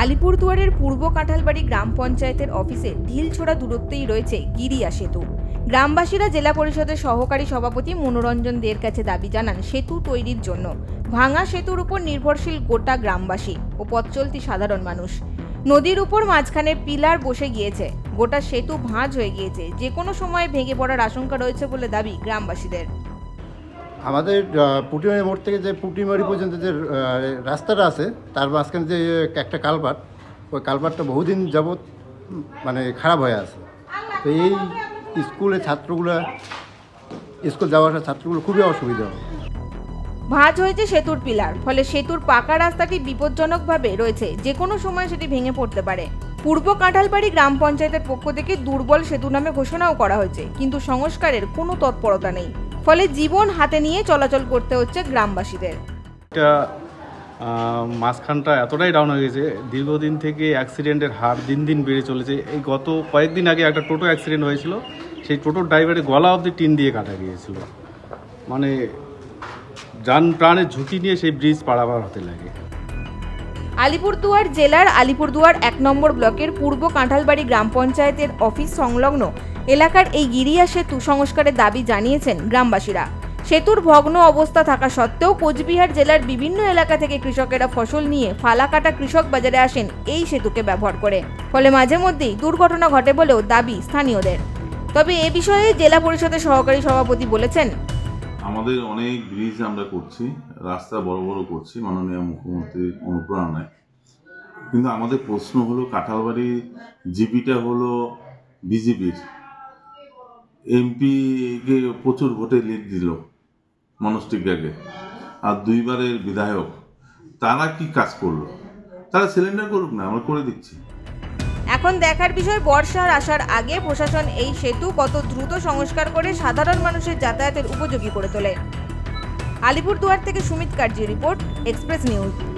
আলিপুরদুয়ারের পূর্ব কাঁঠালবাড়ি গ্রাম পঞ্চায়েতের অফিসে ঢিলছোড়া দূরত্বেই রয়েছে গিরিয়া সেতু। গ্রামবাসীরা জেলা পরিষদের সহকারী সভাপতি মনোরঞ্জন দের কাছে দাবি জানান সেতু তৈরির জন্য। ভাঙা সেতুর উপর নির্ভরশীল গোটা গ্রামবাসী ও পথচলতি সাধারণ মানুষ। নদীর উপর মাঝখানে পিলার বসে গিয়েছে, গোটা সেতু ভাঁজ হয়ে গিয়েছে, যে কোনো সময় ভেঙে পড়ার আশঙ্কা রয়েছে বলে দাবি গ্রামবাসীদের। আমাদের পুটিমারি মোড় থেকে যে পুটিমারি পর্যন্ত যে রাস্তাটা আছে তার মাঝখানে যে একটা কালভার্ট, ওই কালভার্টটা বহুদিন যাবৎ মানে খারাপ হয়ে আছে। তো এই স্কুলে স্কুল যাওয়া আসা ছাত্রগুলো খুবই অসুবিধা হয়। ভাঁজ হয়েছে সেতুর পিলার, ফলে সেতুর পাকা রাস্তাটি বিপজ্জনকভাবে রয়েছে, যে কোনো সময় সেটি ভেঙে পড়তে পারে। পূর্ব কাঁঠালবাড়ি গ্রাম পঞ্চায়েতের পক্ষ থেকে দুর্বল সেতু নামে ঘোষণাও করা হয়েছে, কিন্তু সংস্কারের কোনো তৎপরতা নেই, ফলে জীবন হাতে নিয়ে চলাচল করতে হচ্ছে গ্রামবাসীদের। এটা মাঝখানটা এতটাই ডাউন হয়ে গেছে, দীর্ঘদিন থেকে অ্যাক্সিডেন্টের হার দিন দিন বেড়ে চলেছে। এই গত কয়েকদিন আগে একটা টোটো অ্যাক্সিডেন্ট হয়েছিল, সেই টোটোর ড্রাইভারের গলা অবধি টিন দিয়ে কাটা গিয়েছিল। মানে যান প্রাণের ঝুঁকি নিয়ে সেই ব্রিজ পারাপার হতে লাগে। আলিপুরদুয়ার জেলার আলিপুরদুয়ার ১ নম্বর ব্লকের পূর্ব কাঁঠালবাড়ি গ্রাম পঞ্চায়েতের অফিস সংলগ্ন এলাকার এই গিরিয়া সেতু সংস্কারের দাবি জানিয়েছেন গ্রামবাসীরা। সেতুর ভগ্ন অবস্থা থাকা সত্ত্বেও কোচবিহার জেলার বিভিন্ন এলাকা থেকে কৃষকেরা ফসল নিয়ে ফালাকাটা কৃষক বাজারে আসেন এই সেতুকে ব্যবহার করে, ফলে মাঝে মধ্যেই দুর্ঘটনা ঘটে বলেও দাবি স্থানীয়দের। তবে এ বিষয়ে জেলা পরিষদের সহকারী সভাপতি বলেছেন, আমাদের অনেক ব্রিজ আমরা করছি, রাস্তা বড় বড় করছি মাননীয় মুখ্যমন্ত্রীর অনুপ্রেরণায়, কিন্তু আমাদের প্রশ্ন হলো কাঁঠালবাড়ি জিপিটা হলো বিজেপির, এমপিকে প্রচুর ভোটে লিড দিল মনোজ টিগ্গাকে, আর 2 বারের বিধায়ক, তারা কি কাজ করলো? তারা সিলিন্ডার করুক না, আমরা করে দিচ্ছি। এখন দেখার বিষয় বর্ষার আসার আগে প্রশাসন এই সেতু কত দ্রুত সংস্কার করে সাধারণ মানুষের যাতায়াতের উপযোগী করে তোলে। আলিপুরদুয়ার থেকে Sumit Karji report, express news.